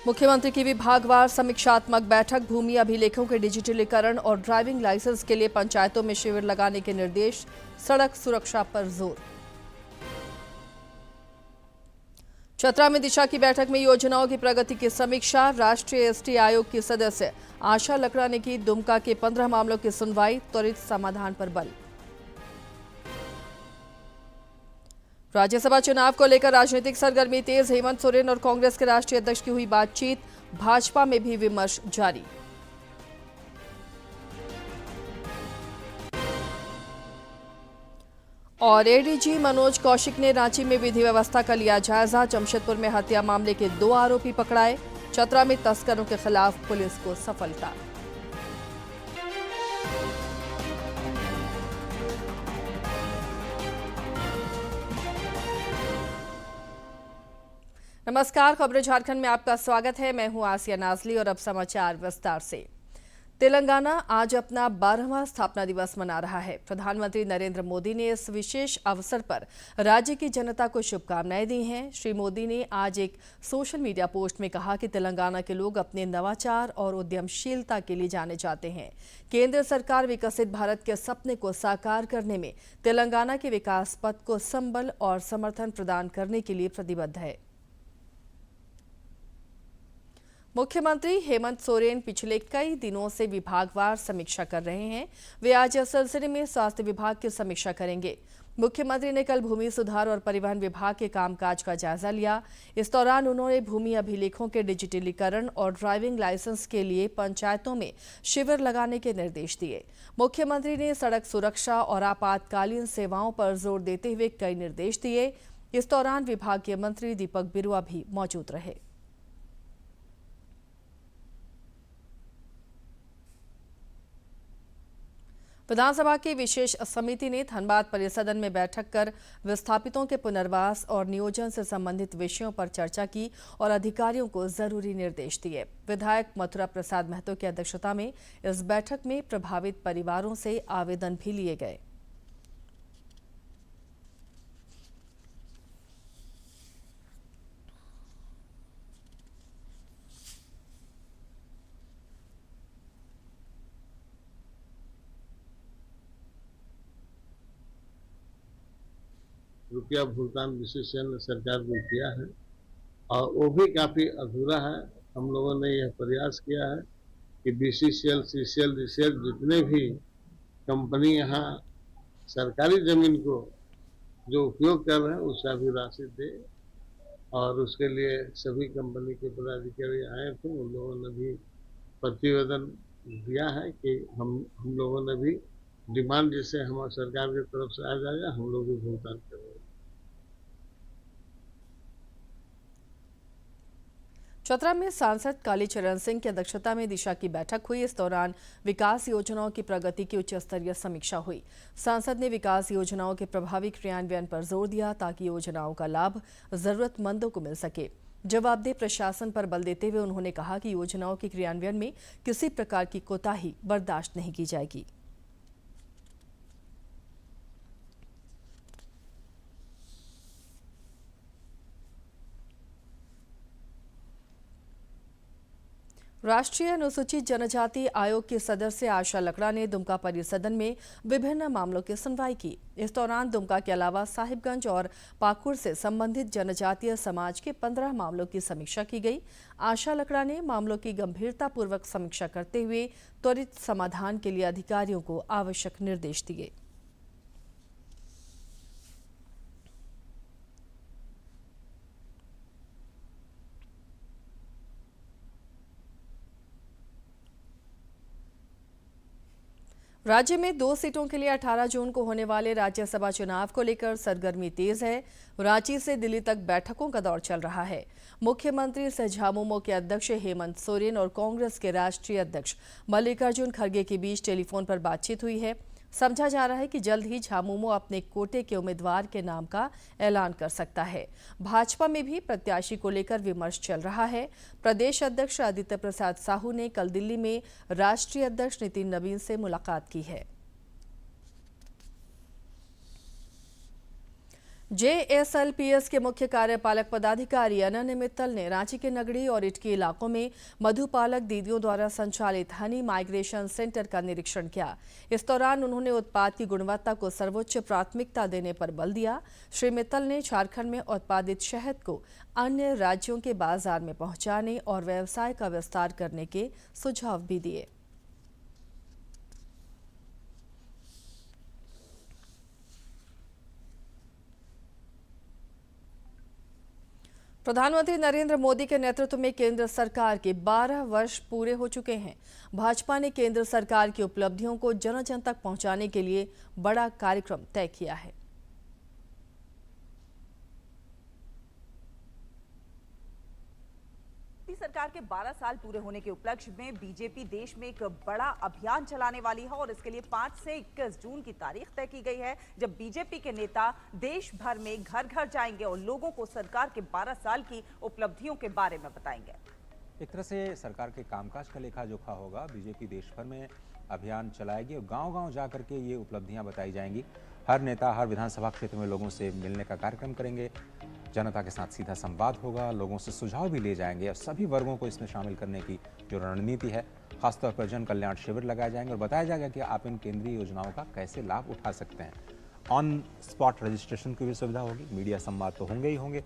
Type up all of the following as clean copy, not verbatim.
मुख्यमंत्री की विभागवार समीक्षात्मक बैठक, भूमि अभिलेखों के डिजिटलीकरण और ड्राइविंग लाइसेंस के लिए पंचायतों में शिविर लगाने के निर्देश, सड़क सुरक्षा पर जोर। चतरा में दिशा की बैठक में योजनाओं की प्रगति की समीक्षा, राष्ट्रीय एसटी आयोग की सदस्य आशा लकड़ा ने की दुमका के 15 मामलों की सुनवाई, त्वरित समाधान पर बल। राज्यसभा चुनाव को लेकर राजनीतिक सरगर्मी तेज, हेमंत सोरेन और कांग्रेस के राष्ट्रीय अध्यक्ष की हुई बातचीत, भाजपा में भी विमर्श जारी। और एडीजी मनोज कौशिक ने रांची में विधि व्यवस्था का लिया जायजा, जमशेदपुर में हत्या मामले के 2 आरोपी पकड़ाए, चतरा में तस्करों के खिलाफ पुलिस को सफलता। नमस्कार, खबरें झारखंड में आपका स्वागत है। मैं हूं आसिया नाजली और अब समाचार विस्तार से। तेलंगाना आज अपना 12वां स्थापना दिवस मना रहा है। प्रधानमंत्री नरेंद्र मोदी ने इस विशेष अवसर पर राज्य की जनता को शुभकामनाएं दी हैं। श्री मोदी ने आज एक सोशल मीडिया पोस्ट में कहा कि तेलंगाना के लोग अपने नवाचार और उद्यमशीलता के लिए जाने जाते हैं। केंद्र सरकार विकसित भारत के सपने को साकार करने में तेलंगाना के विकास पथ को संबल और समर्थन प्रदान करने के लिए प्रतिबद्ध है। मुख्यमंत्री हेमंत सोरेन पिछले कई दिनों से विभागवार समीक्षा कर रहे हैं। वे आज इस सिलसिले में स्वास्थ्य विभाग की समीक्षा करेंगे। मुख्यमंत्री ने कल भूमि सुधार और परिवहन विभाग के कामकाज का जायजा लिया। इस दौरान उन्होंने भूमि अभिलेखों के डिजिटलीकरण और ड्राइविंग लाइसेंस के लिए पंचायतों में शिविर लगाने के निर्देश दिए। मुख्यमंत्री ने सड़क सुरक्षा और आपातकालीन सेवाओं पर जोर देते हुए कई निर्देश दिए। इस दौरान विभागीय मंत्री दीपक बिरुआ भी मौजूद रहे। विधानसभा की विशेष समिति ने धनबाद परिसदन में बैठक कर विस्थापितों के पुनर्वास और नियोजन से संबंधित विषयों पर चर्चा की और अधिकारियों को जरूरी निर्देश दिए। विधायक मथुरा प्रसाद महतो की अध्यक्षता में इस बैठक में प्रभावित परिवारों से आवेदन भी लिए गए। रुपया भुगतान विशेषज्ञ सरकार ने किया है और वो भी काफी अधूरा है। हम लोगों ने यह प्रयास किया है कि बीसीसीएल, सीसीएल, डीसीएल जितने भी कंपनी यहाँ सरकारी जमीन को जो उपयोग कर रहे हैं उसका भी राशि दे, और उसके लिए सभी कंपनी के पदाधिकारी आए थे। उन लोगों ने भी प्रतिवेदन दिया है कि हम लोगों ने भी डिमांड जिससे हमारे सरकार की तरफ से आ जाएगा, हम लोग भी भुगतान करेंगे। चतरा में सांसद कालीचरण सिंह की अध्यक्षता में दिशा की बैठक हुई। इस दौरान विकास योजनाओं की प्रगति की उच्च स्तरीय समीक्षा हुई। सांसद ने विकास योजनाओं के प्रभावी क्रियान्वयन पर जोर दिया ताकि योजनाओं का लाभ जरूरतमंदों को मिल सके। जवाबदेह प्रशासन पर बल देते हुए उन्होंने कहा कि योजनाओं के क्रियान्वयन में किसी प्रकार की कोताही बर्दाश्त नहीं की जाएगी। राष्ट्रीय अनुसूचित जनजाति आयोग की सदस्य आशा लकड़ा ने दुमका परिसदन में विभिन्न मामलों की सुनवाई की। इस दौरान दुमका के अलावा साहिबगंज और पाकुड़ से संबंधित जनजातीय समाज के 15 मामलों की समीक्षा की गई। आशा लकड़ा ने मामलों की गंभीरतापूर्वक समीक्षा करते हुए त्वरित समाधान के लिए अधिकारियों को आवश्यक निर्देश दिए। राज्य में 2 सीटों के लिए 18 जून को होने वाले राज्यसभा चुनाव को लेकर सरगर्मी तेज है। रांची से दिल्ली तक बैठकों का दौर चल रहा है। मुख्यमंत्री से झामुमो के अध्यक्ष हेमंत सोरेन और कांग्रेस के राष्ट्रीय अध्यक्ष मल्लिकार्जुन खड़गे के बीच टेलीफोन पर बातचीत हुई है। समझा जा रहा है कि जल्द ही झामुमो अपने कोटे के उम्मीदवार के नाम का ऐलान कर सकता है। भाजपा में भी प्रत्याशी को लेकर विमर्श चल रहा है। प्रदेश अध्यक्ष आदित्य प्रसाद साहू ने कल दिल्ली में राष्ट्रीय अध्यक्ष नितिन नवीन से मुलाकात की है। JSLPS के मुख्य कार्यपालक पदाधिकारी अनन्य मित्तल ने रांची के नगड़ी और इटकी इलाकों में मधुपालक दीदियों द्वारा संचालित हनी माइग्रेशन सेंटर का निरीक्षण किया। इस दौरान उन्होंने उत्पाद की गुणवत्ता को सर्वोच्च प्राथमिकता देने पर बल दिया। श्री मित्तल ने झारखंड में उत्पादित शहद को अन्य राज्यों के बाजार में पहुंचाने और व्यवसाय का विस्तार करने के सुझाव भी दिए। प्रधानमंत्री नरेंद्र मोदी के नेतृत्व में केंद्र सरकार के 12 वर्ष पूरे हो चुके हैं। भाजपा ने केंद्र सरकार की उपलब्धियों को जन जन तक पहुंचाने के लिए बड़ा कार्यक्रम तय किया है। सरकार के 12 साल पूरे होने के उपलक्ष्य में बीजेपी देश में एक बड़ा अभियान चलाने वाली है और इसके लिए 5 से 21 जून की तारीख तय की गई है, जब बीजेपी के नेता देश भर में घर घर जाएंगे और लोगों को सरकार के 12 साल की उपलब्धियों के बारे में बताएंगे। एक तरह से सरकार के कामकाज का लेखा जोखा होगा। बीजेपी देश भर में अभियान चलाएगी और गांव-गांव जा करके ये उपलब्धियां बताई जाएंगी। हर नेता हर विधानसभा क्षेत्र में लोगों से मिलने का कार्यक्रम करेंगे, जनता के साथ सीधा संवाद होगा, लोगों से सुझाव भी ले जाएंगे और सभी वर्गों को इसमें शामिल करने की जो रणनीति है, खासतौर पर जन कल्याण शिविर लगाए जाएंगे और बताया जाएगा कि आप इन केंद्रीय योजनाओं का कैसे लाभ उठा सकते हैं। ऑन स्पॉट रजिस्ट्रेशन की भी सुविधा होगी, मीडिया संवाद तो होंगे ही होंगे।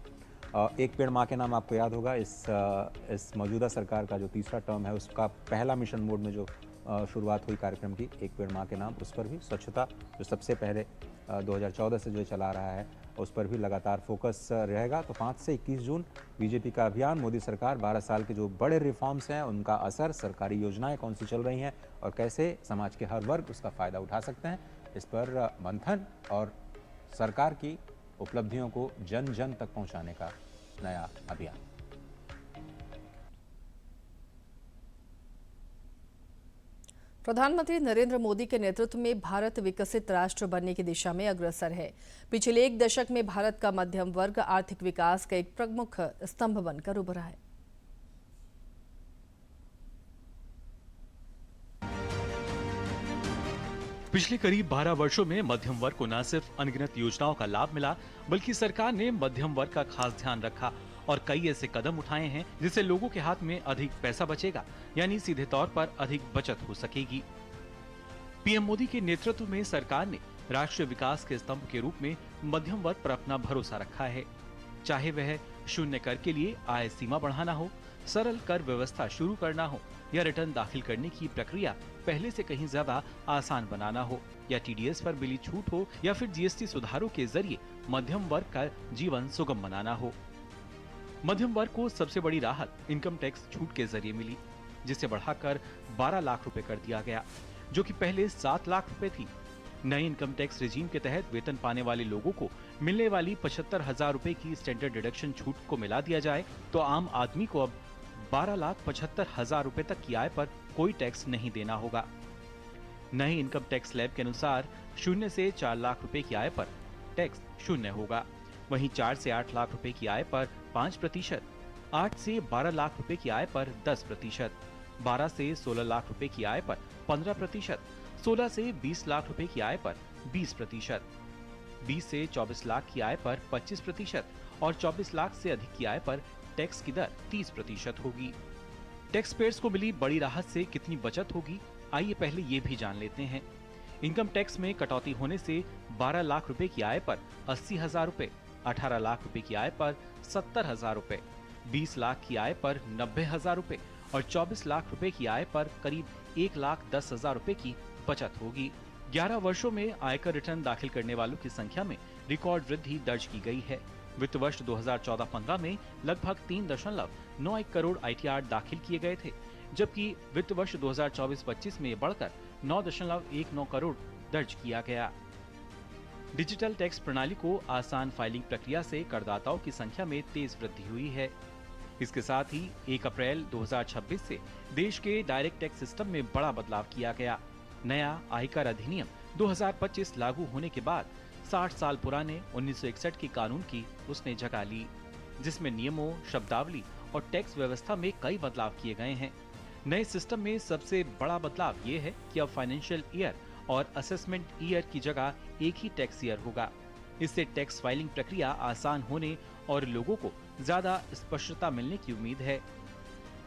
एक पेड़ माँ के नाम आपको याद होगा, इस मौजूदा सरकार का जो तीसरा टर्म है उसका पहला मिशन मोड में जो शुरुआत हुई कार्यक्रम की, एक पेड़ माँ के नाम, उस पर भी स्वच्छता जो सबसे पहले 2014 से जो चला रहा है उस पर भी लगातार फोकस रहेगा। तो 5 से 21 जून बीजेपी का अभियान, मोदी सरकार 12 साल के जो बड़े रिफॉर्म्स हैं उनका असर, सरकारी योजनाएं कौन सी चल रही हैं और कैसे समाज के हर वर्ग उसका फ़ायदा उठा सकते हैं, इस पर मंथन और सरकार की उपलब्धियों को जन जन तक पहुंचाने का नया अभियान। प्रधानमंत्री नरेंद्र मोदी के नेतृत्व में भारत विकसित राष्ट्र बनने की दिशा में अग्रसर है। पिछले एक दशक में भारत का मध्यम वर्ग आर्थिक विकास का एक प्रमुख स्तंभ बनकर उभरा है। पिछले करीब 12 वर्षों में मध्यम वर्ग को न सिर्फ अनगिनत योजनाओं का लाभ मिला, बल्कि सरकार ने मध्यम वर्ग का खास ध्यान रखा और कई ऐसे कदम उठाए हैं जिससे लोगों के हाथ में अधिक पैसा बचेगा, यानी सीधे तौर पर अधिक बचत हो सकेगी। पीएम मोदी के नेतृत्व में सरकार ने राष्ट्रीय विकास के स्तंभ के रूप में मध्यम वर्ग पर अपना भरोसा रखा है। चाहे वह शून्य कर के लिए आय सीमा बढ़ाना हो, सरल कर व्यवस्था शुरू करना हो या रिटर्न दाखिल करने की प्रक्रिया पहले से कहीं ज्यादा आसान बनाना हो, या टीडीएस पर मिली छूट हो, या फिर जीएसटी सुधारों के जरिए मध्यम वर्ग का जीवन सुगम बनाना हो। मध्यम वर्ग को सबसे बड़ी राहत इनकम टैक्स छूट के जरिए मिली, जिसे बढ़ाकर 12 लाख रुपए कर दिया गया, जो कि पहले 7 लाख रुपए थी। नए इनकम टैक्स रिजीम के तहत वेतन पाने वाले लोगों को मिलने वाली 75,000 रुपए की स्टैंडर्ड डिडक्शन छूट को मिला दिया जाए तो आम आदमी को अब 12,75,000 रुपए तक की आय पर कोई टैक्स नहीं देना होगा। नए इनकम टैक्स स्लैब के अनुसार 0 से 4 लाख रुपए की आय पर टैक्स 0 होगा, वहीं 4 से 8 लाख रुपए की आय पर 5%, 8 से 12 लाख रुपए की आय पर 10%, 12 से 16 लाख रुपए की आय पर 15%, 16 से 20 लाख रुपए की आय पर 20%, 20 से 24 लाख की आय पर 25% और 24 लाख से अधिक की आय पर टैक्स की दर 30% होगी। टैक्स पेयर्स को मिली बड़ी राहत से कितनी बचत होगी, आइए पहले ये भी जान लेते हैं। इनकम टैक्स में कटौती होने से 12 लाख रुपए की आय पर 80,000 रुपए, 18 लाख रुपए की आय पर 70,000 रुपए, 20 लाख की आय पर 90,000 रुपए और 24 लाख रुपए की आय पर करीब 1,10,000 रुपए की बचत होगी। 11 वर्षों में आयकर रिटर्न दाखिल करने वालों की संख्या में रिकॉर्ड वृद्धि दर्ज की गई है। वित्त वर्ष 2014-15 में लगभग 3.91 करोड़ ITR दाखिल किए गए थे, जबकि वित्त वर्ष 2024-25 में बढ़कर 9.19 करोड़ दर्ज किया गया। डिजिटल टैक्स प्रणाली को आसान फाइलिंग प्रक्रिया से करदाताओं की संख्या में तेज वृद्धि हुई है। इसके साथ ही 1 अप्रैल 2026 से देश के डायरेक्ट टैक्स सिस्टम में बड़ा बदलाव किया गया। नया आयकर अधिनियम 2025 लागू होने के बाद 60 साल पुराने 1961 के कानून की उसने जगह ली, जिसमें नियमों, शब्दावली और टैक्स व्यवस्था में कई बदलाव किए गए हैं। नए सिस्टम में सबसे बड़ा बदलाव ये है कि अब फाइनेंशियल ईयर और असेसमेंट ईयर की जगह एक ही टैक्स ईयर होगा। इससे टैक्स फाइलिंग प्रक्रिया आसान होने और लोगों को ज्यादा स्पष्टता मिलने की उम्मीद है।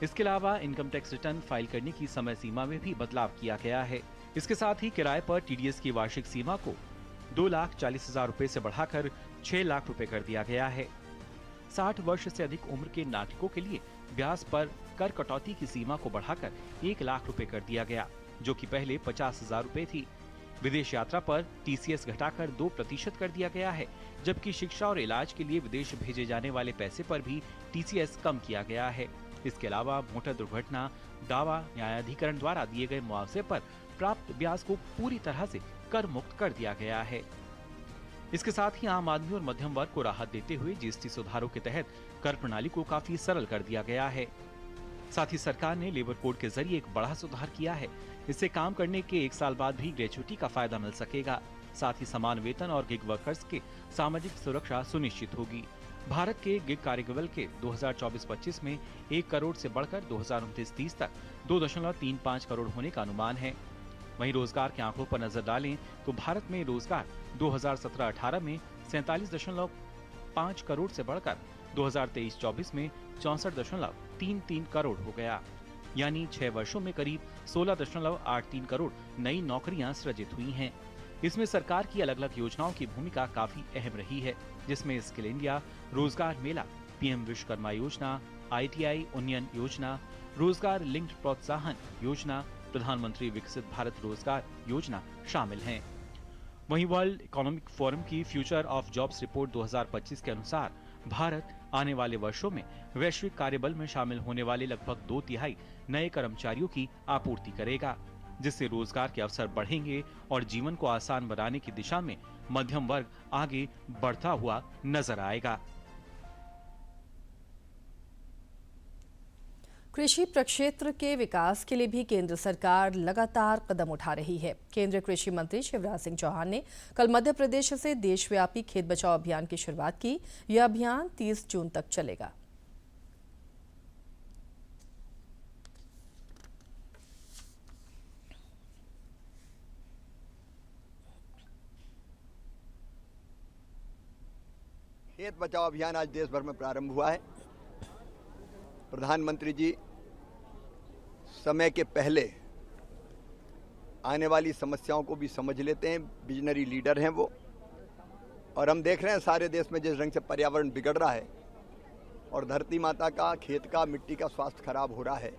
इसके अलावा इनकम टैक्स रिटर्न फाइल करने की समय सीमा में भी बदलाव किया गया है। इसके साथ ही किराए पर टीडीएस की वार्षिक सीमा को 2,40,000 रुपए से बढ़ाकर 6 लाख रुपए कर दिया गया है। 60 वर्ष से अधिक उम्र के नागरिकों के लिए ब्याज पर कर कटौती की सीमा को बढ़ाकर 1 लाख रुपए कर दिया गया, जो कि पहले 50,000 रुपए थी। विदेश यात्रा पर टीसीएस घटाकर 2% कर दिया गया है, जबकि शिक्षा और इलाज के लिए विदेश भेजे जाने वाले पैसे पर भी टीसीएस कम किया गया है। इसके अलावा मोटर दुर्घटना दावा न्यायाधिकरण द्वारा दिए गए मुआवजे पर प्राप्त ब्याज को पूरी तरह से कर मुक्त कर दिया गया है। इसके साथ ही आम आदमी और मध्यम वर्ग को राहत देते हुए जीएसटी सुधारों के तहत कर प्रणाली को काफी सरल कर दिया गया है। साथ ही सरकार ने लेबर कोड के जरिए एक बड़ा सुधार किया है। इससे काम करने के 1 साल बाद भी ग्रेच्युटी का फायदा मिल सकेगा। साथ ही समान वेतन और गिग वर्कर्स के सामाजिक सुरक्षा सुनिश्चित होगी। भारत के गिग कार्यबल के 2024-25 में 1 करोड़ से बढ़कर 2029-30 तक 2.35 करोड़ होने का अनुमान है। वहीं रोजगार के आंकड़ों पर नजर डालें तो भारत में रोजगार 2017-18 में 47.5 करोड़ से बढ़कर 2023-24 में 64.33 करोड़ हो गया, यानी 6 वर्षों में करीब 16.83 करोड़ नई नौकरियां सृजित हुई हैं। इसमें सरकार की अलग अलग योजनाओं की भूमिका काफी अहम रही है, जिसमें स्किल इंडिया, रोजगार मेला, पीएम विश्वकर्मा योजना, आईटीआई उन्नयन योजना, रोजगार लिंक्ड प्रोत्साहन योजना, प्रधानमंत्री विकसित भारत रोजगार योजना शामिल हैं। वहीं वर्ल्ड इकोनॉमिक फोरम की फ्यूचर ऑफ जॉब्स रिपोर्ट 2025 के अनुसार भारत आने वाले वर्षों में वैश्विक कार्यबल में शामिल होने वाले लगभग 2/3 नए कर्मचारियों की आपूर्ति करेगा, जिससे रोजगार के अवसर बढ़ेंगे और जीवन को आसान बनाने की दिशा में मध्यम वर्ग आगे बढ़ता हुआ नजर आएगा। कृषि प्रक्षेत्र के विकास के लिए भी केंद्र सरकार लगातार कदम उठा रही है। केंद्रीय कृषि मंत्री शिवराज सिंह चौहान ने कल मध्य प्रदेश से देशव्यापी खेत बचाओ अभियान की शुरुआत की। यह अभियान 30 जून तक चलेगा। खेत बचाओ अभियान आज देश भर में प्रारंभ हुआ है। प्रधानमंत्री जी समय के पहले आने वाली समस्याओं को भी समझ लेते हैं, विजनरी लीडर हैं वो। और हम देख रहे हैं सारे देश में जिस रंग से पर्यावरण बिगड़ रहा है और धरती माता का, खेत का, मिट्टी का स्वास्थ्य खराब हो रहा है।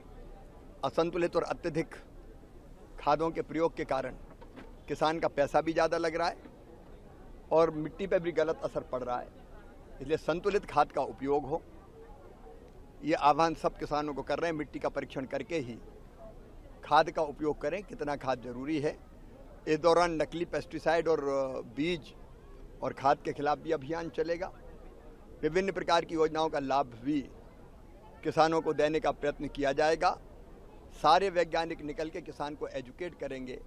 असंतुलित और अत्यधिक खादों के प्रयोग के कारण किसान का पैसा भी ज़्यादा लग रहा है और मिट्टी पर भी गलत असर पड़ रहा है। इसलिए संतुलित खाद का उपयोग हो, ये आह्वान सब किसानों को कर रहे हैं। मिट्टी का परीक्षण करके ही खाद का उपयोग करें, कितना खाद जरूरी है। इस दौरान नकली पेस्टिसाइड और बीज और खाद के खिलाफ भी अभियान चलेगा। विभिन्न प्रकार की योजनाओं का लाभ भी किसानों को देने का प्रयत्न किया जाएगा। सारे वैज्ञानिक निकल के किसान को एजुकेट करेंगे।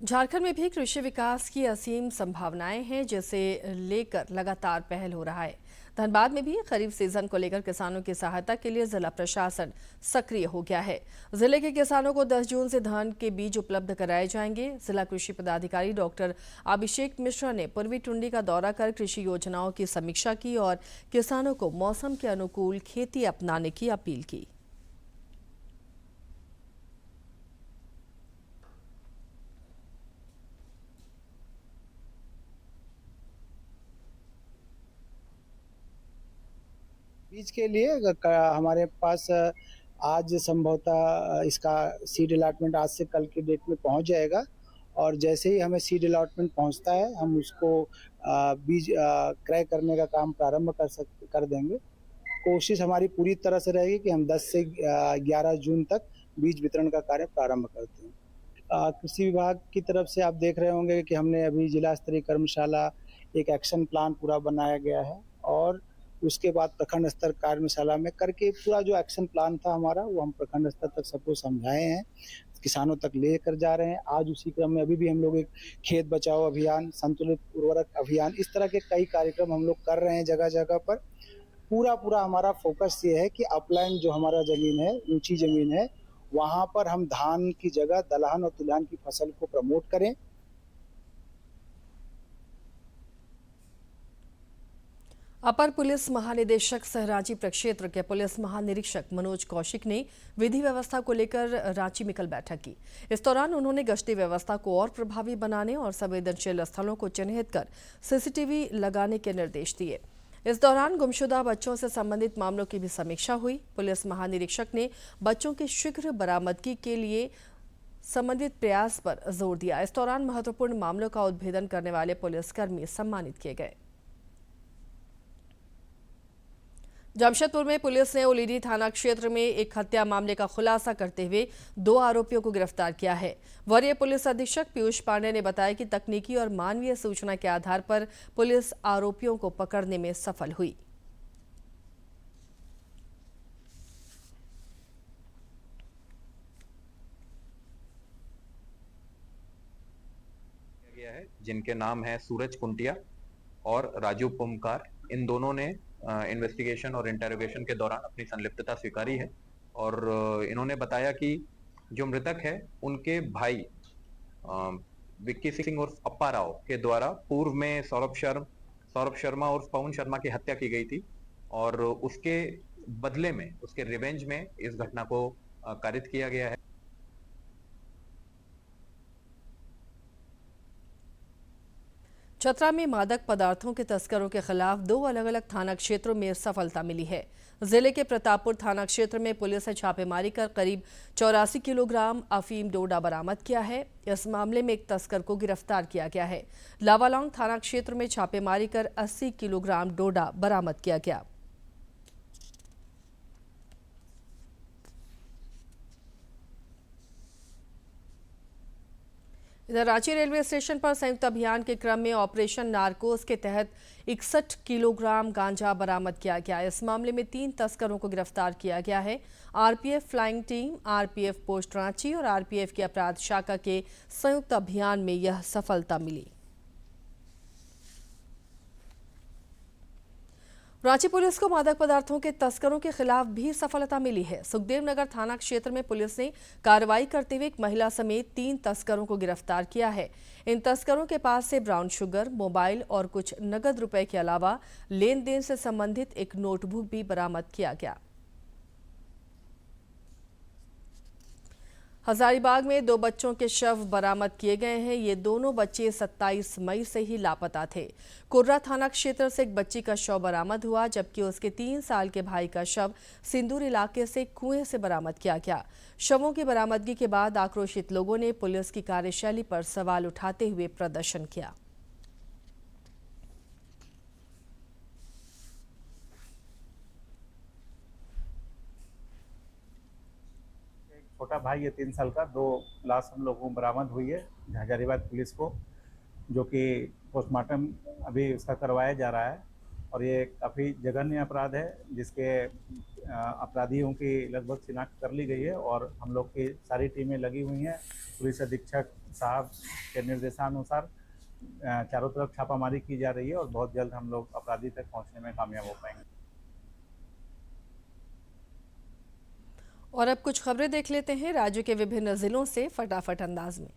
झारखंड में भी कृषि विकास की असीम संभावनाएं हैं, जिसे लेकर लगातार पहल हो रहा है। धनबाद में भी खरीफ सीजन को लेकर किसानों की सहायता के लिए जिला प्रशासन सक्रिय हो गया है। जिले के किसानों को 10 जून से धान के बीज उपलब्ध कराए जाएंगे। जिला कृषि पदाधिकारी डॉक्टर अभिषेक मिश्रा ने पूर्वी टुंडी का दौरा कर कृषि योजनाओं की समीक्षा की और किसानों को मौसम के अनुकूल खेती अपनाने की अपील की। बीज के लिए हमारे पास आज संभवतः इसका सीड अलॉटमेंट आज से कल की डेट में पहुंच जाएगा और जैसे ही हमें सीड अलॉटमेंट पहुंचता है हम उसको बीज क्रय करने का काम प्रारंभ कर देंगे। कोशिश हमारी पूरी तरह से रहेगी कि हम 10 से 11 जून तक बीज वितरण का कार्य प्रारंभ करते हैं। कृषि विभाग की तरफ से आप देख रहे होंगे कि हमने अभी जिला स्तरीय कर्मशाला एक एक्शन प्लान पूरा बनाया गया है और उसके बाद प्रखंड स्तर कार्यशाला में करके पूरा जो एक्शन प्लान था हमारा वो हम प्रखंड स्तर तक सबको समझाए हैं, किसानों तक लेकर जा रहे हैं। आज उसी क्रम में अभी भी हम लोग एक खेत बचाओ अभियान, संतुलित उर्वरक अभियान, इस तरह के कई कार्यक्रम हम लोग कर रहे हैं जगह जगह पर। पूरा हमारा फोकस ये है कि अपलाइन जो हमारा जमीन है, ऊंची जमीन है, वहां पर हम धान की जगह दलहन और तिलहन की फसल को प्रमोट करें। अपर पुलिस महानिदेशक सह रांची प्रक्षेत्र के पुलिस महानिरीक्षक मनोज कौशिक ने विधि व्यवस्था को लेकर रांची में कल बैठक की। इस दौरान उन्होंने गश्ती व्यवस्था को और प्रभावी बनाने और संवेदनशील स्थलों को चिन्हित कर सीसीटीवी लगाने के निर्देश दिए। इस दौरान गुमशुदा बच्चों से संबंधित मामलों की भी समीक्षा हुई। पुलिस महानिरीक्षक ने बच्चों की शीघ्र बरामदगी के लिए संबंधित प्रयास पर जोर दिया। इस दौरान महत्वपूर्ण मामलों का उद्भेदन करने वाले पुलिसकर्मी सम्मानित किए गए। जमशेदपुर में पुलिस ने उलीरी थाना क्षेत्र में एक हत्या मामले का खुलासा करते हुए 2 आरोपियों को गिरफ्तार किया है। वरीय पुलिस अधीक्षक पीयूष पांडे ने बताया कि तकनीकी और मानवीय सूचना के आधार पर पुलिस आरोपियों को पकड़ने में सफल हुई। जिनके नाम है सूरज कुंटिया और राजू पुमकार। इन दोनों ने इन्वेस्टिगेशन और इंटेरोगेशन के दौरान अपनी संलिप्तता स्वीकारी है और इन्होंने बताया कि जो मृतक है उनके भाई विक्की सिंह और अप्पा राव के द्वारा पूर्व में सौरभ शर्मा और पवन शर्मा की हत्या की गई थी और उसके बदले में, उसके रिवेंज में इस घटना को कारित किया गया है। चतरा में मादक पदार्थों के तस्करों के खिलाफ 2 अलग-अलग थाना क्षेत्रों में सफलता मिली है। जिले के प्रतापपुर थाना क्षेत्र में पुलिस ने छापेमारी कर करीब 84 किलोग्राम अफीम डोडा बरामद किया है। इस मामले में एक तस्कर को गिरफ्तार किया गया है। लावालौंग थाना क्षेत्र में छापेमारी कर 80 किलोग्राम डोडा बरामद किया गया। इधर रांची रेलवे स्टेशन पर संयुक्त अभियान के क्रम में ऑपरेशन नारकोस के तहत 61 किलोग्राम गांजा बरामद किया गया। इस मामले में 3 तस्करों को गिरफ्तार किया गया है। RPF flying team, RPF post Ranchi और आरपीएफ की अपराध शाखा के संयुक्त अभियान में यह सफलता मिली। रांची पुलिस को मादक पदार्थों के तस्करों के खिलाफ भी सफलता मिली है। सुखदेव नगर थाना क्षेत्र में पुलिस ने कार्रवाई करते हुए एक महिला समेत 3 तस्करों को गिरफ्तार किया है। इन तस्करों के पास से ब्राउन शुगर, मोबाइल और कुछ नगद रुपए के अलावा लेन देन से संबंधित एक नोटबुक भी बरामद किया गया। हजारीबाग में 2 बच्चों के शव बरामद किए गए हैं। ये दोनों बच्चे 27 मई से ही लापता थे। कुर्रा थाना क्षेत्र से एक बच्ची का शव बरामद हुआ, जबकि उसके 3 साल के भाई का शव सिंदूर इलाके से कुएं से बरामद किया गया। शवों की बरामदगी के बाद आक्रोशित लोगों ने पुलिस की कार्यशैली पर सवाल उठाते हुए प्रदर्शन किया। छोटा भाई है 3 साल का, 2 लाश हम लोगों को बरामद हुई है हजारीबाग पुलिस को, जो कि पोस्टमार्टम अभी उसका करवाया जा रहा है। और ये काफ़ी जघन्य अपराध है जिसके अपराधियों की लगभग शिनाख्त कर ली गई है और हम लोग की सारी टीमें लगी हुई हैं। पुलिस अधीक्षक साहब के निर्देशानुसार चारों तरफ छापामारी की जा रही है और बहुत जल्द हम लोग अपराधी तक पहुँचने में कामयाब हो पाएंगे। और अब कुछ खबरें देख लेते हैं राज्य के विभिन्न जिलों से फटाफट अंदाज में।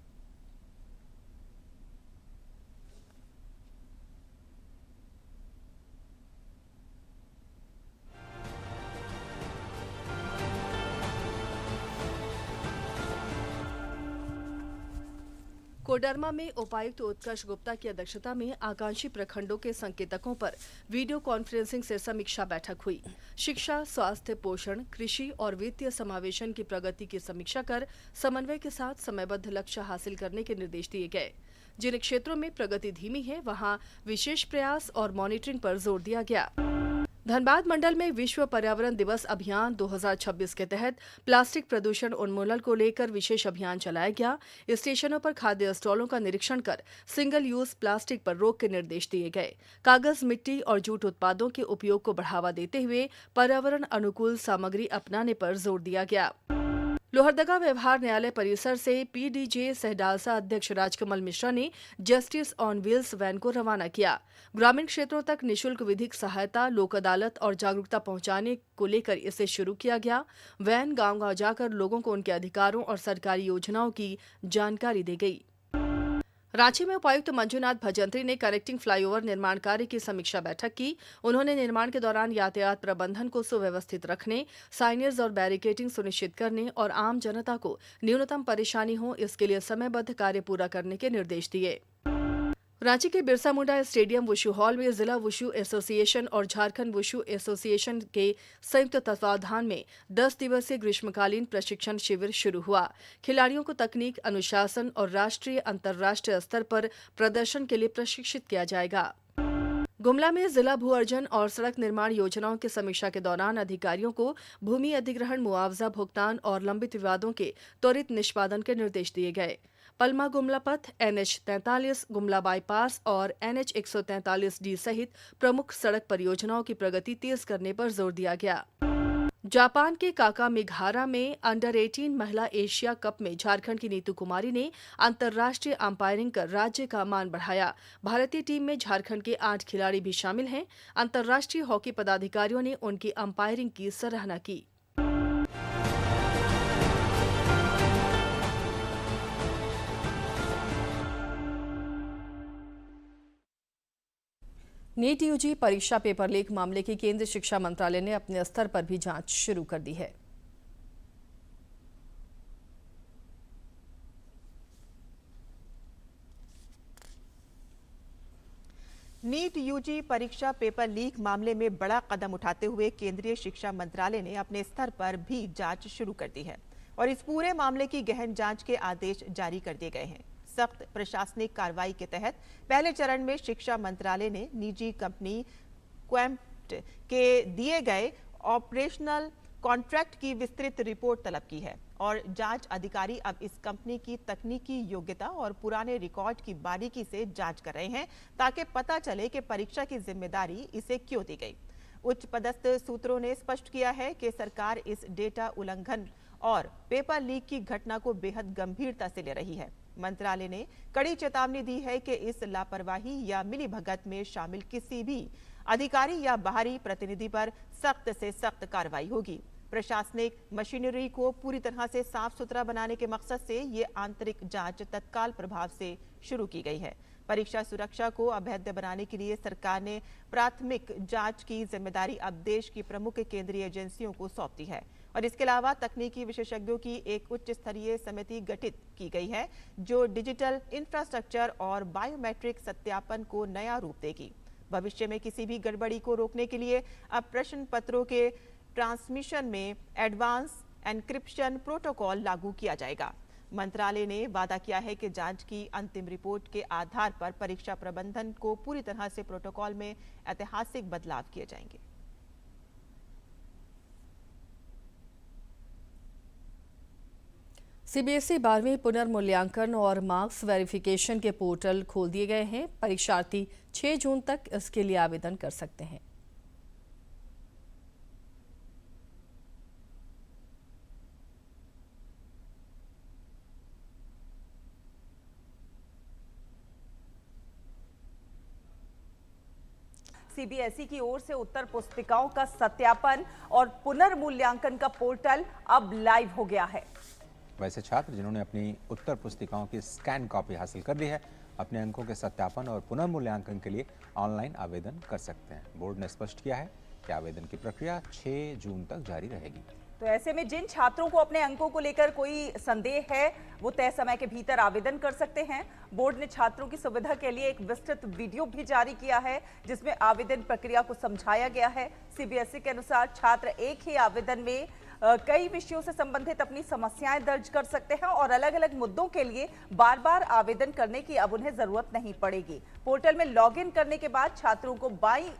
कोडरमा में उपायुक्त उत्कर्ष गुप्ता की अध्यक्षता में आकांक्षी प्रखंडों के संकेतकों पर वीडियो कॉन्फ्रेंसिंग से समीक्षा बैठक हुई। शिक्षा, स्वास्थ्य, पोषण, कृषि और वित्तीय समावेशन की प्रगति की समीक्षा कर समन्वय के साथ समयबद्ध लक्ष्य हासिल करने के निर्देश दिए गए। जिन क्षेत्रों में प्रगति धीमी है वहां विशेष प्रयास और मॉनिटरिंग पर जोर दिया गया। धनबाद मंडल में विश्व पर्यावरण दिवस अभियान 2026 के तहत प्लास्टिक प्रदूषण उन्मूलन को लेकर विशेष अभियान चलाया गया। स्टेशनों पर खाद्य स्टॉलों का निरीक्षण कर सिंगल यूज प्लास्टिक पर रोक के निर्देश दिए गए। कागज, मिट्टी और जूट उत्पादों के उपयोग को बढ़ावा देते हुए पर्यावरण अनुकूल सामग्री अपनाने पर जोर दिया गया। लोहरदगा व्यवहार न्यायालय परिसर से पीडीजे सहडालसा अध्यक्ष राजकमल मिश्रा ने जस्टिस ऑन व्हील्स वैन को रवाना किया। ग्रामीण क्षेत्रों तक निशुल्क विधिक सहायता, लोक अदालत और जागरूकता पहुंचाने को लेकर इसे शुरू किया गया। वैन गांव-गांव जाकर लोगों को उनके अधिकारों और सरकारी योजनाओं की जानकारी दी गई। रांची में उपायुक्त मंजूनाथ भजंत्री ने कनेक्टिंग फ्लाईओवर निर्माण कार्य की समीक्षा बैठक की। उन्होंने निर्माण के दौरान यातायात प्रबंधन को सुव्यवस्थित रखने, साइनेज और बैरिकेडिंग सुनिश्चित करने और आम जनता को न्यूनतम परेशानी हो इसके लिए समयबद्ध कार्य पूरा करने के निर्देश दिए। रांची के Birsa Munda stadium wushu hall में जिला वुशु एसोसिएशन और झारखंड वुशु एसोसिएशन के संयुक्त तत्वावधान में 10 दिवसीय ग्रीष्मकालीन प्रशिक्षण शिविर शुरू हुआ। खिलाड़ियों को तकनीक, अनुशासन और राष्ट्रीय अंतर्राष्ट्रीय स्तर पर प्रदर्शन के लिए प्रशिक्षित किया जाएगा। गुमला में जिला भू अर्जन और सड़क निर्माण योजनाओं की समीक्षा के दौरान अधिकारियों को भूमि अधिग्रहण, मुआवजा भुगतान और लंबित विवादों के त्वरित निष्पादन के निर्देश दिए गए। पलमा गुमला पथ, NH 43, गुमला बाईपास और NH 143D सहित प्रमुख सड़क परियोजनाओं की प्रगति तेज करने पर जोर दिया गया। जापान के काकामिघारा में अंडर-18 महिला एशिया कप में झारखंड की नीतू कुमारी ने अंतर्राष्ट्रीय अंपायरिंग कर राज्य का मान बढ़ाया। भारतीय टीम में झारखंड के 8 खिलाड़ी भी शामिल हैं। अंतर्राष्ट्रीय हॉकी पदाधिकारियों ने उनकी अंपायरिंग की सराहना की। नीट यूजी परीक्षा पेपर लीक मामले की केंद्रीय शिक्षा मंत्रालय ने अपने स्तर पर भी जांच शुरू कर दी है। नीट यूजी परीक्षा पेपर लीक मामले में बड़ा कदम उठाते हुए केंद्रीय शिक्षा मंत्रालय ने अपने स्तर पर भी जांच शुरू कर दी है और इस पूरे मामले की गहन जांच के आदेश जारी कर दिए गए हैं। सख्त प्रशासनिक कार्रवाई के तहत पहले चरण में शिक्षा मंत्रालय ने निजी कंपनी क्वेम्प्ट के दिए गए ऑपरेशनल कॉन्ट्रैक्ट की विस्तृत रिपोर्ट तलब की है और जांच अधिकारी अब इस कंपनी की तकनीकी योग्यता और पुराने रिकॉर्ड की बारीकी से जांच कर रहे हैं ताकि पता चले कि परीक्षा की जिम्मेदारी इसे क्यों दी गई। उच्च पदस्थ सूत्रों ने स्पष्ट किया है कि सरकार इस डेटा उल्लंघन और पेपर लीक की घटना को बेहद गंभीरता से ले रही है। मंत्रालय ने कड़ी चेतावनी दी है कि इस लापरवाही या मिलीभगत में शामिल किसी भी अधिकारी या बाहरी प्रतिनिधि पर सख्त से सख्त कार्रवाई होगी। प्रशासनिक मशीनरी को पूरी तरह से साफ सुथरा बनाने के मकसद से ये आंतरिक जांच तत्काल प्रभाव से शुरू की गई है। परीक्षा सुरक्षा को अभेद्य बनाने के लिए सरकार ने प्राथमिक जांच की जिम्मेदारी अब देश की प्रमुख केंद्रीय एजेंसियों को सौंप दी है और इसके अलावा तकनीकी विशेषज्ञों की एक उच्च स्तरीय समिति गठित की गई है जो डिजिटल इंफ्रास्ट्रक्चर और बायोमेट्रिक सत्यापन को नया रूप देगी। भविष्य में किसी भी गड़बड़ी को रोकने के लिए अब प्रश्न पत्रों के ट्रांसमिशन में एडवांस एन्क्रिप्शन प्रोटोकॉल लागू किया जाएगा। मंत्रालय ने वादा किया है कि जांच की अंतिम रिपोर्ट के आधार पर परीक्षा प्रबंधन को पूरी तरह से प्रोटोकॉल में ऐतिहासिक बदलाव किए जाएंगे। सीबीएसई 12वीं पुनर्मूल्यांकन और मार्क्स वेरिफिकेशन के पोर्टल खोल दिए गए हैं। परीक्षार्थी 6 जून तक इसके लिए आवेदन कर सकते हैं। सीबीएसई की ओर से उत्तर पुस्तिकाओं का सत्यापन और पुनर्मूल्यांकन का पोर्टल अब लाइव हो गया है। वैसे छात्र जिन्होंने अपनी उत्तर पुस्तिकाओं की स्कैन कॉपी हासिल कर ली है अपने अंकों के सत्यापन और पुनर्मूल्यांकन के लिए ऑनलाइन आवेदन कर सकते हैं। बोर्ड ने स्पष्ट किया है कि आवेदन की प्रक्रिया 6 जून तक जारी रहेगी। तो ऐसे में जिन छात्रों को अपने अंकों को लेकर कोई संदेह है वो तय समय के भीतर आवेदन कर सकते हैं। बोर्ड ने छात्रों की सुविधा के लिए एक विस्तृत वीडियो भी जारी किया है जिसमें आवेदन प्रक्रिया को समझाया गया है। सीबीएसई के अनुसार छात्र एक ही आवेदन में कई विषयों से संबंधित अपनी समस्याएं दर्ज कर सकते हैं और अलग अलग मुद्दों के लिए बार बार आवेदन करने की अब उन्हें जरूरत नहीं पड़ेगी। पोर्टल में लॉगिन करने के बाद छात्रों को बाईं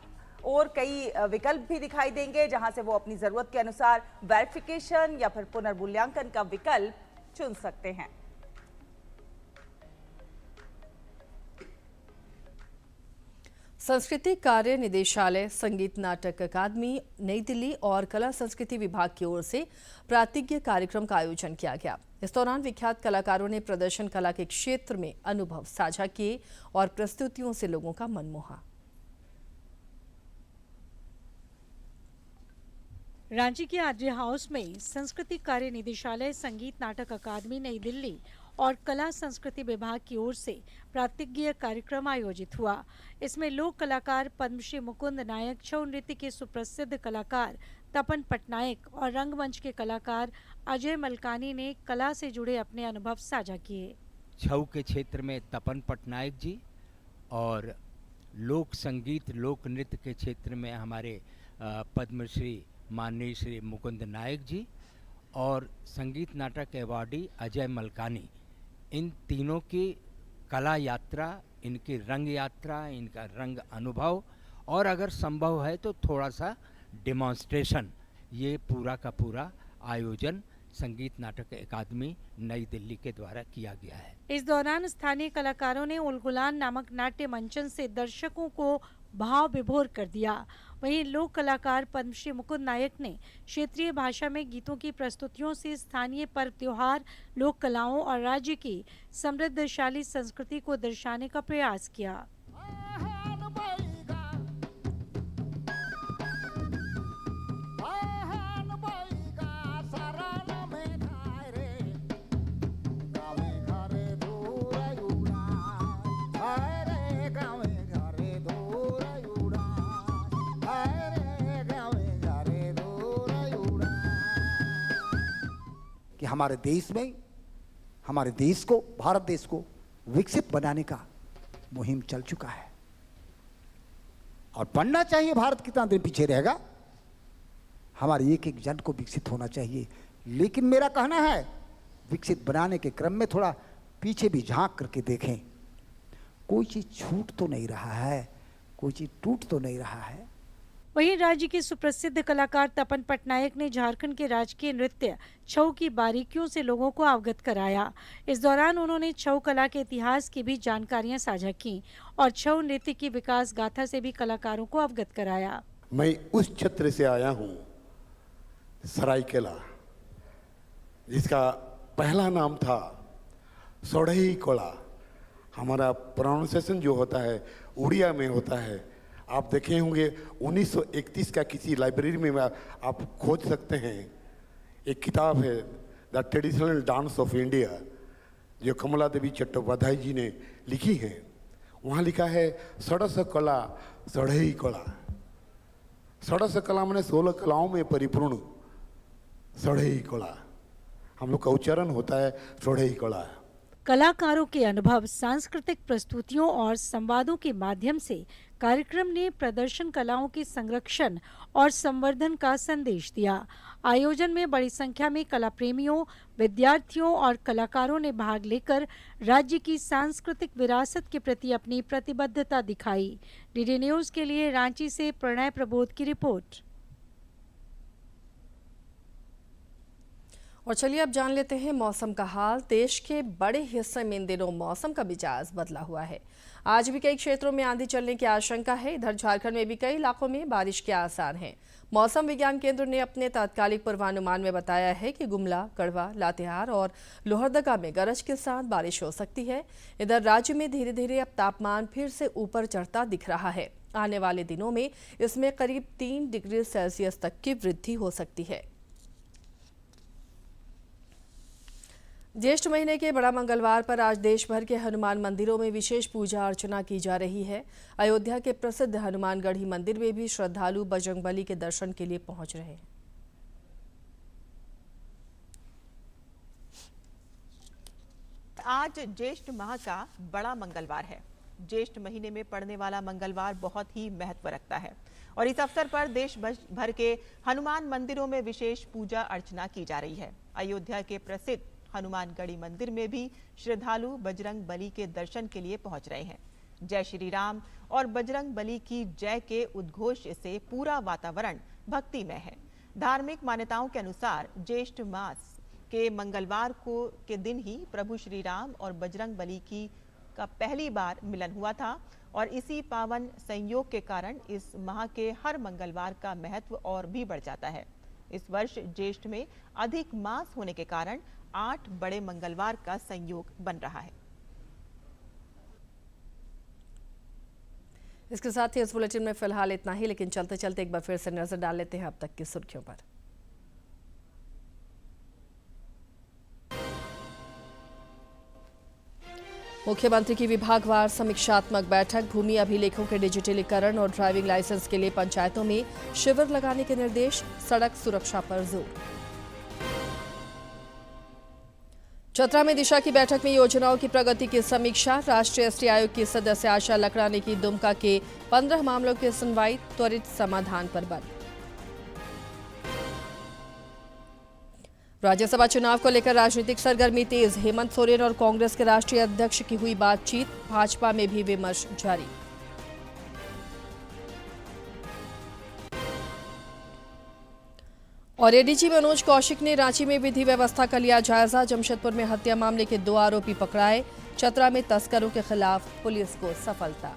और कई विकल्प भी दिखाई देंगे, जहां से वो अपनी जरूरत के अनुसार वेरिफिकेशन या फिर पुनर्मूल्यांकन का विकल्प चुन सकते हैं। संस्कृति कार्य निदेशालय, संगीत नाटक अकादमी नई दिल्ली और कला संस्कृति विभाग की ओर से प्रातिज्ञ कार्यक्रम का आयोजन किया गया। इस दौरान विख्यात कलाकारों ने प्रदर्शन कला के क्षेत्र में अनुभव साझा किए और प्रस्तुतियों से लोगों का मन मोहा। रांची के आरजे हाउस में संस्कृति कार्य निदेशालय, संगीत नाटक अकादमी नई दिल्ली और कला संस्कृति विभाग की ओर से प्रातिज्ञ कार्यक्रम आयोजित हुआ। इसमें लोक कलाकार पद्मश्री मुकुंद नायक, छऊ नृत्य के सुप्रसिद्ध कलाकार तपन पटनायक और रंगमंच के कलाकार अजय मलकानी ने कला से जुड़े अपने अनुभव साझा किए। छऊ के क्षेत्र में तपन पटनायक जी और लोक संगीत लोक नृत्य के क्षेत्र में हमारे पद्मश्री माननीय श्री मुकुंद नायक जी और संगीत नाटक अवार्डी अजय मलकानी, इन तीनों की कला यात्रा, इनकी रंग यात्रा, इनका रंग अनुभव और अगर संभव है तो थोड़ा सा डेमोन्स्ट्रेशन, ये पूरा का पूरा आयोजन संगीत नाटक अकादमी नई दिल्ली के द्वारा किया गया है। इस दौरान स्थानीय कलाकारों ने उलगुलान नामक नाट्य मंचन से दर्शकों को भाव विभोर कर दिया। वहीं लोक कलाकार पद्मश्री मुकुंद नायक ने क्षेत्रीय भाषा में गीतों की प्रस्तुतियों से स्थानीय पर्व त्योहार, लोक कलाओं और राज्य की समृद्धशाली संस्कृति को दर्शाने का प्रयास किया। कि हमारे देश में, हमारे देश को, भारत देश को विकसित बनाने का मुहिम चल चुका है और बनना चाहिए। भारत कितना दिन पीछे रहेगा, हमारे एक एक जन को विकसित होना चाहिए। लेकिन मेरा कहना है विकसित बनाने के क्रम में थोड़ा पीछे भी झांक करके देखें, कोई चीज छूट तो नहीं रहा है, कोई चीज टूट तो नहीं रहा है। वहीं राज्य के सुप्रसिद्ध कलाकार तपन पटनायक ने झारखंड के राजकीय नृत्य छऊ की बारीकियों से लोगों को अवगत कराया। इस दौरान उन्होंने छऊ कला के इतिहास की भी जानकारियां साझा की और छऊ नृत्य की विकास गाथा से भी कलाकारों को अवगत कराया। मैं उस क्षेत्र से आया हूँ, सरायकेला, जिसका पहला नाम था सोढ़ई कोला। हमारा प्रोनाउंसिएशन जो होता है उड़िया में होता है। आप देखे होंगे 1931 का किसी लाइब्रेरी में आप खोज सकते हैं, एक किताब है the traditional dance of India, जो कमला देवी चट्टोपाध्याय जी ने लिखी है। वहाँ लिखा है षोडश कला सोढ़ई कला। षोडश कला मैंने 16 कलाओं में परिपूर्ण सोढ़ई कला। हम लोग का उच्चारण होता है सोढ़ई कला। कलाकारों के अनुभव, सांस्कृतिक प्रस्तुतियों और संवादों के माध्यम से कार्यक्रम ने प्रदर्शन कलाओं के संरक्षण और संवर्धन का संदेश दिया। आयोजन में बड़ी संख्या में कला प्रेमियों, विद्यार्थियों और कलाकारों ने भाग लेकर राज्य की सांस्कृतिक विरासत के प्रति अपनी प्रतिबद्धता दिखाई। डीडी न्यूज के लिए रांची से प्रणय प्रबोध की रिपोर्ट। और चलिए अब जान लेते हैं मौसम का हाल। देश के बड़े हिस्से में इन दिनों मौसम का मिजाज बदला हुआ है। आज भी कई क्षेत्रों में आंधी चलने की आशंका है। इधर झारखंड में भी कई इलाकों में बारिश के आसार हैं। मौसम विज्ञान केंद्र ने अपने तात्कालिक पूर्वानुमान में बताया है कि गुमला, गढ़वा, लातेहार और लोहरदगा में गरज के साथ बारिश हो सकती है। इधर राज्य में धीरे धीरे अब तापमान फिर से ऊपर चढ़ता दिख रहा है। आने वाले दिनों में इसमें करीब 3 डिग्री सेल्सियस तक की वृद्धि हो सकती है। ज्येष्ठ महीने के बड़ा मंगलवार पर आज देश भर के हनुमान मंदिरों में विशेष पूजा अर्चना की जा रही है। अयोध्या के प्रसिद्ध हनुमानगढ़ी मंदिर में भी श्रद्धालु बजरंगबली के दर्शन के लिए पहुंच रहे हैं। आज ज्येष्ठ माह का बड़ा मंगलवार है। ज्येष्ठ महीने में पड़ने वाला मंगलवार बहुत ही महत्व रखता है और इस अवसर पर देश भर के हनुमान मंदिरों में विशेष पूजा अर्चना की जा रही है। अयोध्या के प्रसिद्ध हनुमानगढ़ी मंदिर में भी श्रद्धालु बजरंग बली के दर्शन के लिए पहुंच रहे हैं। जय श्री राम और बजरंग बली की जय के उद्घोष से पूरा वातावरण भक्तिमय है। धार्मिक मान्यताओं के अनुसार ज्येष्ठ मास के मंगलवार के दिन ही प्रभु श्री राम और बजरंग बली का पहली बार मिलन हुआ था और इसी पावन संयोग के कारण इस माह के हर मंगलवार का महत्व और भी बढ़ जाता है। इस वर्ष ज्येष्ठ में अधिक मास होने के कारण 8 बड़े मंगलवार का संयोग बन रहा है। इसके साथ ही इस बुलेटिन में फिलहाल इतना ही, लेकिन चलते चलते एक बार फिर से नजर डाल लेते हैं अब तक की सुर्खियों पर। मुख्यमंत्री की विभागवार समीक्षात्मक बैठक, भूमि अभिलेखों के डिजिटलीकरण और ड्राइविंग लाइसेंस के लिए पंचायतों में शिविर लगाने के निर्देश, सड़क सुरक्षा पर जोर। चतरा में दिशा की बैठक में योजनाओं की प्रगति की समीक्षा, राष्ट्रीय एसटी आयोग की सदस्य आशा लकड़ा ने की दुमका के 15 मामलों की सुनवाई, त्वरित समाधान पर बल। राज्यसभा चुनाव को लेकर राजनीतिक सरगर्मी तेज, हेमंत सोरेन और कांग्रेस के राष्ट्रीय अध्यक्ष की हुई बातचीत, भाजपा में भी विमर्श जारी। और एडीजी मनोज कौशिक ने रांची में विधि व्यवस्था का लिया जायजा, जमशेदपुर में हत्या मामले के 2 आरोपी पकड़ाए, चतरा में तस्करों के खिलाफ पुलिस को सफलता।